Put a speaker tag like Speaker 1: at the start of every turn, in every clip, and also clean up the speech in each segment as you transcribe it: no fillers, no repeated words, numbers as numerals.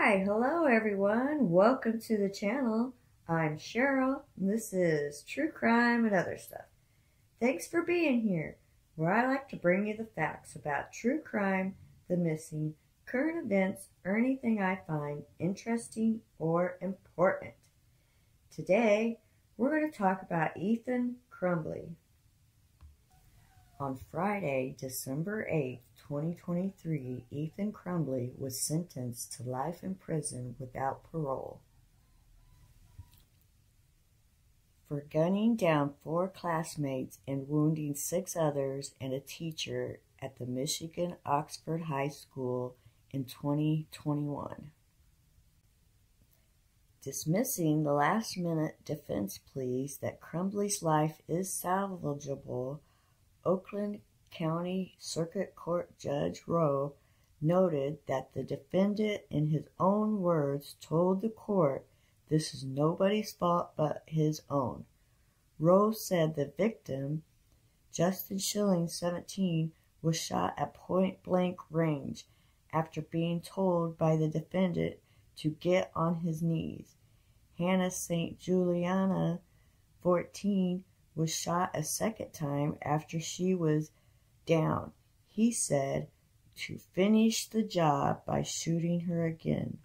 Speaker 1: Hi, hello everyone. Welcome to the channel. I'm Cheryl, and this is True Crime and Other Stuff. Thanks for being here, where I like to bring you the facts about true crime, the missing, current events, or anything I find interesting or important. Today, we're going to talk about Ethan Crumbley. On Friday, December 8th, 2023, Ethan Crumbley was sentenced to life in prison without parole for gunning down 4 classmates and wounding 6 others and a teacher at the Michigan Oxford High School in 2021. Dismissing the last-minute defense pleas that Crumbley's life is salvageable, Oakland County Circuit Court Judge Rowe noted that the defendant, in his own words, told the court this is nobody's fault but his own. Rowe said the victim, Justin Schilling, 17, was shot at point-blank range after being told by the defendant to get on his knees. Hannah St. Juliana, 14, was shot a second time after she was down, he said, to finish the job by shooting her again.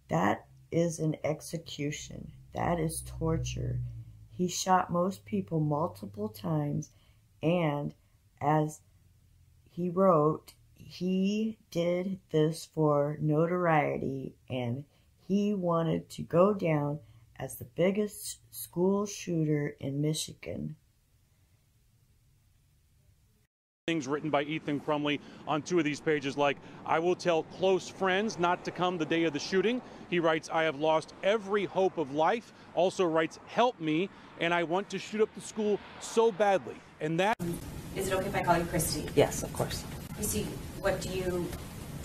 Speaker 1: That is an execution. That is torture. He shot most people multiple times, and as he wrote, he did this for notoriety, and he wanted to go down as the biggest school shooter in Michigan.
Speaker 2: Things written by Ethan Crumbley on 2 of these pages, like, I will tell close friends not to come the day of the shooting. He writes, I have lost every hope of life. Also writes, help me, and I want to shoot up the school so badly. And that...
Speaker 3: Is it okay if I call you Christy?
Speaker 4: Yes, of course.
Speaker 3: Christy, what do you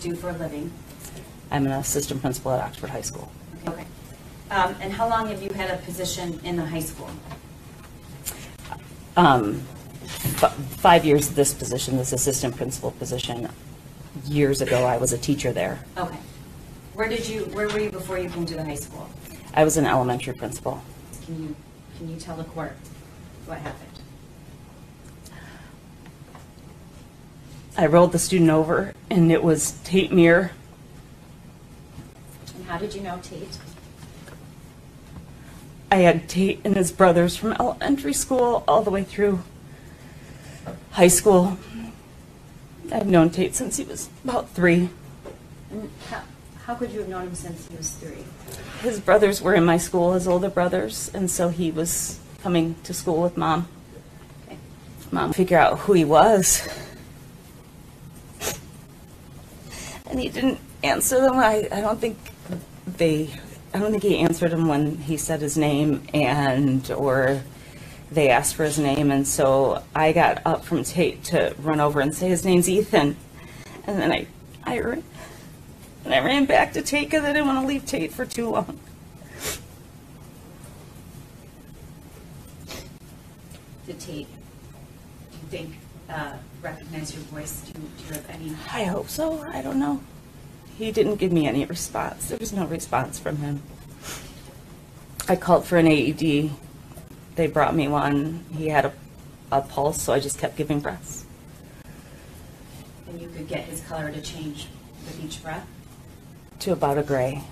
Speaker 3: do for a living?
Speaker 4: I'm an assistant principal at Oxford High School.
Speaker 3: Okay. And how long have you had a position in the high school?
Speaker 4: 5 years this position, this assistant principal position. Years ago, I was a teacher there.
Speaker 3: Okay. Where were you before you came to the high school?
Speaker 4: I was an elementary principal.
Speaker 3: Can you tell the court what happened?
Speaker 4: I rolled the student over, and it was Tate Muir.
Speaker 3: And how did you know Tate?
Speaker 4: I had Tate and his brothers from elementary school all the way through high school. I've known Tate since he was about 3.
Speaker 3: And how could you have known him since he was 3?
Speaker 4: His brothers were in my school, his older brothers, and so he was coming to school with Mom.
Speaker 3: Okay.
Speaker 4: Mom figure out who he was. And he didn't answer them. I don't think he answered them when he said his name or they asked for his name, and so I got up from Tate to run over and say his name's Ethan, and then I ran back to Tate because I didn't want to leave Tate for too long.
Speaker 3: Did Tate, do you think, recognize your voice? Do you have any?
Speaker 4: I hope so. I don't know. He didn't give me any response. There was no response from him. I called for an AED. They brought me one. He had a pulse, so I just kept giving breaths.
Speaker 3: And you could get his color to change with each breath?
Speaker 4: To about a gray.